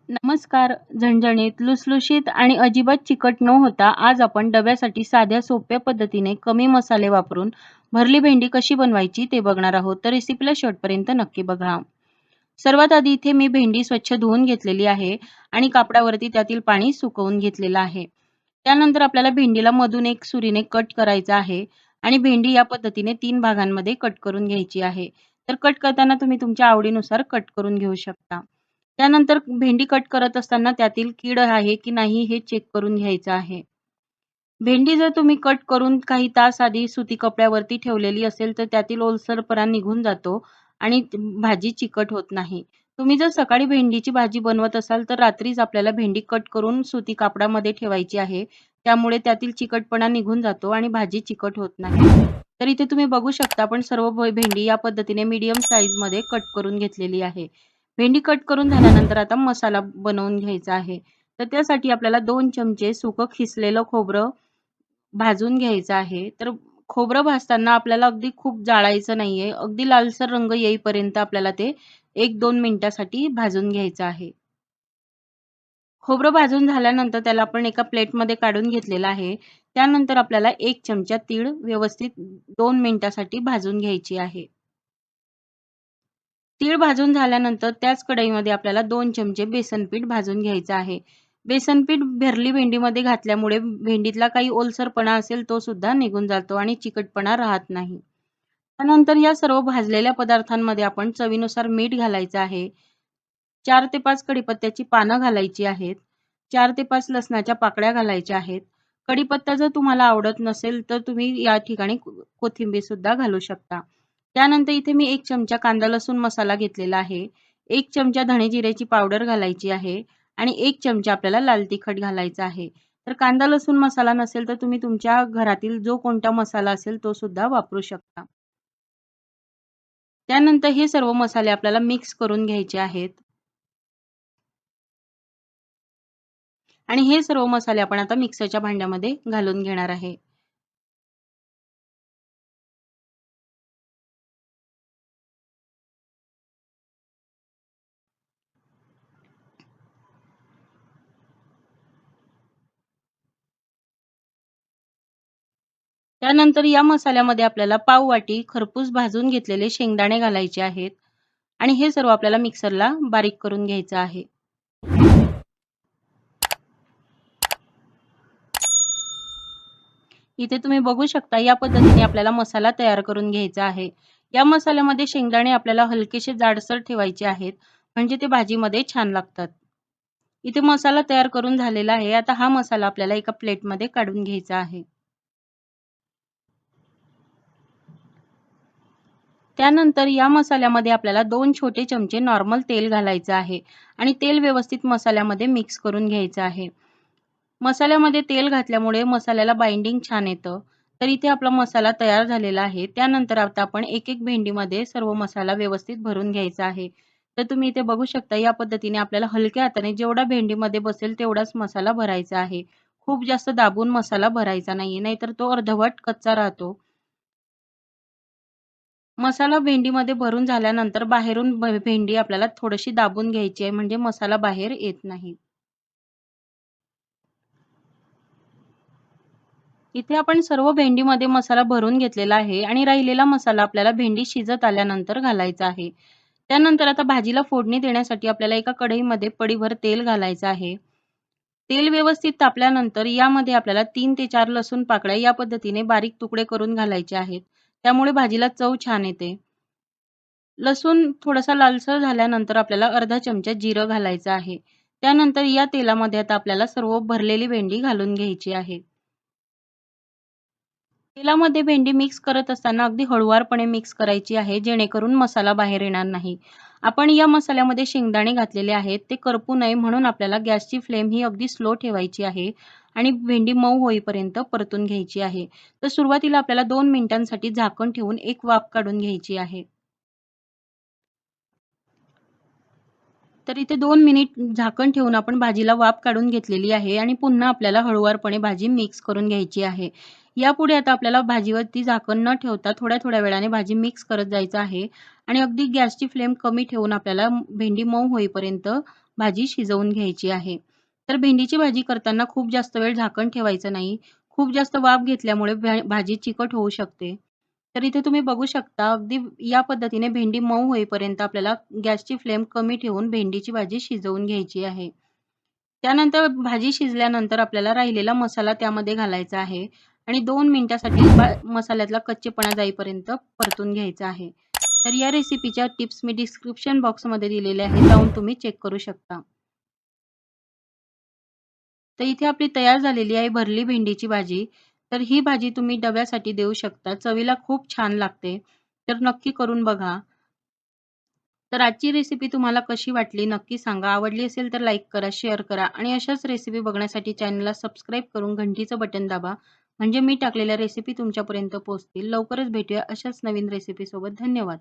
नमस्कार. झणझणीत, लुसलुशीत आणि अजिबात चिकट न होता आज आपण डब्यासाठी साध्या सोप्या पद्धतीने कमी मसाले वापरून भरली भेंडी कशी बनवायची ते बघणार आहोत. तर रेसिपीला शेवटपर्यंत नक्की बघा. सर्वात आधी इथे मी भेंडी स्वच्छ धुवून घेतलेली आहे आणि कापडावरती त्यातील पाणी सुकवून घेतलेलं आहे. त्यानंतर आपल्याला भेंडीला मधून एक सुरीने कट करायचा आहे आणि भेंडी या पद्धतीने 3 भागांमध्ये कट करून घ्यायची आहे. तर कट करताना तुम्ही तुमच्या आवडीनुसार कट करून घेऊ शकता. त्यानंतर भेंडी कट करत असताना त्यातील कीड आहे की नाही हे चेक करून घ्यायचं आहे. भेंडी जर तुम्ही कट करून काही तास आधी सुती कपड्यावरती ठेवलेली असेल तर त्यातील ओलसरपणा निघून जातो आणि भाजी चिकट होत नाही. तुम्ही जर सकाळी भेंडीची भाजी बनवत असाल तर रात्रीच आपल्याला भेंडी कट करून सुती कापडामध्ये ठेवायची आहे. त्यामुळे त्यातील चिकटपणा निघून जातो आणि भाजी चिकट होत नाही. तर इथे तुम्ही बघू शकता आपण सर्व भेंडी या पद्धतीने मीडियम साईजमध्ये कट करून घेतलेली आहे. भेंडी कट करून झाल्यानंतर आता मसाला बनवून घ्यायचा आहे. तर त्यासाठी आपल्याला 2 चमचे सुकं खिसलेलं खोबरं भाजून घ्यायचं आहे. तर खोबरं भाजताना आपल्याला अगदी खूप जाळायचं नाहीये. अगदी लालसर रंग येईपर्यंत आपल्याला ते 1-2 मिनिटासाठी भाजून घ्यायचं आहे. खोबरं भाजून झाल्यानंतर त्याला आपण एका प्लेटमध्ये काढून घेतलेलं आहे. त्यानंतर आपल्याला 1 चमचा तीळ व्यवस्थित 2 मिनिटासाठी भाजून घ्यायची आहे. तीळ भाजून झाल्यानंतर त्याच कढईमध्ये आपल्याला 2 चमचे बेसन पीठ भाजून घ्यायचं आहे. बेसन पीठ भरली भेंडीमध्ये घातल्यामुळे भेंडीतला काही ओलसरपणा असेल तो सुद्धा निघून जातो आणि चिकटपणा राहत नाही. त्यानंतर या सर्व भाजलेल्या पदार्थांमध्ये आपण चवीनुसार मीठ घालायचं आहे. 4 ते 5 कढीपत्त्याची पानं घालायची आहेत. 4 ते 5 लसणाच्या पाकळ्या घालायच्या आहेत. कढीपत्ता जर तुम्हाला आवडत नसेल तर तुम्ही या ठिकाणी कोथिंबीर सुद्धा घालू शकता. त्यानंतर इथे मी 1 चमचा कांदा लसूण मसाला घेतलेला आहे. 1 चमचा धणे जिऱ्याची पावडर घालायची आहे आणि 1 चमचा आपल्याला लाल तिखट घालायचा आहे. तर कांदा लसूण मसाला नसेल तर तुम्ही तुमच्या घरातील जो कोणता मसाला असेल तो सुद्धा वापरू शकता. त्यानंतर हे सर्व मसाले आपल्याला मिक्स करून घ्यायचे आहेत आणि हे सर्व मसाले आपण आता मिक्सरच्या भांड्यामध्ये घालून घेणार आहे. त्यानंतर या मसाल्यामध्ये आपल्याला पाव वाटी खरपूस भाजून घेतलेले शेंगदाणे घालायचे आहेत आणि हे सर्व आपल्याला मिक्सरला बारीक करून घ्यायचं आहे. इथे तुम्ही बघू शकता या पद्धतीने आपल्याला मसाला तयार करून घ्यायचा आहे. या मसाल्यामध्ये शेंगदाणे आपल्याला हलकेसे जाडसर ठेवायचे आहेत म्हणजे ते भाजीमध्ये छान लागतात. इथे मसाला तयार करून झालेला आहे. आता हा मसाला आपल्याला एका प्लेटमध्ये काढून घ्यायचा आहे. त्यानंतर या मसाल्यामध्ये आपल्याला 2 छोटे चमचे नॉर्मल तेल घालायचं आहे आणि तेल व्यवस्थित मसाल्यामध्ये मिक्स करून घ्यायचं आहे. मसाल्यामध्ये तेल घातल्यामुळे मसाल्याला बाइंडिंग छान येतं. तर इथे आपला मसाला तयार झालेला आहे. त्यानंतर आता आपण एक-एक भेंडीमध्ये सर्व मसाला व्यवस्थित भरून घ्यायचा आहे. तर तुम्ही इथे बघू शकता या पद्धतीने आपल्याला हलक्या हाताने जेवढा भेंडीमध्ये बसेल तेवढाच मसाला भरायचा आहे. खूप जास्त दाबून मसाला भरायचा नाहीये, नाहीतर तो अर्धवट कच्चा राहतो. मसाला भेंडीमध्ये भरून झाल्यानंतर बाहेरून भेंडी आपल्याला थोडीशी दाबून घ्यायची आहे म्हणजे मसाला बाहेर येत नाही. इथे आपण सर्व भेंडीमध्ये मसाला भरून घेतलेला आहे आणि राहिलेला मसाला आपल्याला भेंडी शिजत आल्यानंतर घालायचा आहे. त्यानंतर आता भाजीला फोडणी देण्यासाठी आपल्याला एका कढईमध्ये पडीभर तेल घालायचं आहे. तेल व्यवस्थित तापल्यानंतर यामध्ये आपल्याला 3 ते 4 लसूण पाकळ्या या पद्धतीने बारीक तुकडे करून घालायचे आहेत. त्यामुळे भाजीला चव छान येते. लसूण थोडासा लालसर झाल्यानंतर आपल्याला अर्धा चमचा जिरं घालायचं आहे. त्यानंतर या तेलामध्ये आता आपल्याला सर्व भरलेली भेंडी घालून घ्यायची आहे. तेलामध्ये भेंडी मिक्स करत असताना अगदी हळुवारपणे मिक्स करायची आहे, जेणेकरून मसाला बाहेर येणार नाही. आपण या मसाल्यामध्ये शेंगदाणे घातलेले आहेत, ते करपू नये म्हणून आपल्याला गॅसची फ्लेम ही अगदी स्लो ठेवायची आहे आणि भेंडी मऊ होईपर्यंत परतून घ्यायची आहे. तर सुरुवातीला आपल्याला 2 मिनिटांसाठी झाकण ठेवून एक वाफ काढून घ्यायची आहे. तर इथे 2 मिनिट झाकण ठेवून आपण भाजीला वाफ काढून घेतलेली आहे आणि पुन्हा आपल्याला हळुवारपणे भाजी मिक्स करून घ्यायची आहे. यापुढे आता आपल्याला भाजीवरती झाकण न ठेवता थोड्या-थोड्या वेळाने भाजी मिक्स करत जायचं आहे आणि अगदी गॅसची फ्लेम कमी ठेवून आपल्याला भेंडी मऊ होईपर्यंत भाजी शिजवून घ्यायची आहे. तर भेंडीची भाजी करताना खूप जास्त वेळ झाकण ठेवायचं नाही. खूप जास्त वाफ घेतल्यामुळे भाजी चिकट होऊ शकते. तर इथे तुम्ही बघू शकता अगदी या पद्धतीने भेंडी मऊ होईपर्यंत आपल्याला गॅसची फ्लेम कमी ठेवून भेंडीची भाजी शिजवून घ्यायची आहे. त्यानंतर भाजी शिजल्यानंतर आपल्याला राहिलेला मसाला त्यामध्ये घालायचा आहे आणि 2 मिनिटासाठी मसाल्यातला कच्चेपणा जाईपर्यंत परतून घ्यायचा आहे. तर या रेसिपीच्या टिप्स मी डिस्क्रिप्शन बॉक्समध्ये दिलेल्या आहेत. जाऊन तुम्ही चेक करू शकता. तर इथे आपली तयार झालेली आहे भरली भेंडीची भाजी. तर ही भाजी तुम्ही डब्यासाठी देऊ शकता. चवीला खूप छान लागते. तर नक्की करून बघा. तर आजची रेसिपी तुम्हाला कशी वाटली नक्की सांगा. आवडली असेल तर लाईक करा, शेअर करा आणि अशाच रेसिपी बघण्यासाठी चॅनलला सबस्क्राईब करून घंटीचं बटन दाबा. म्हणजे मी टाकलेल्या रेसिपी तुमच्यापर्यंत पोहोचतील. लवकरच भेटूया अशाच नवीन रेसिपीसोबत. धन्यवाद.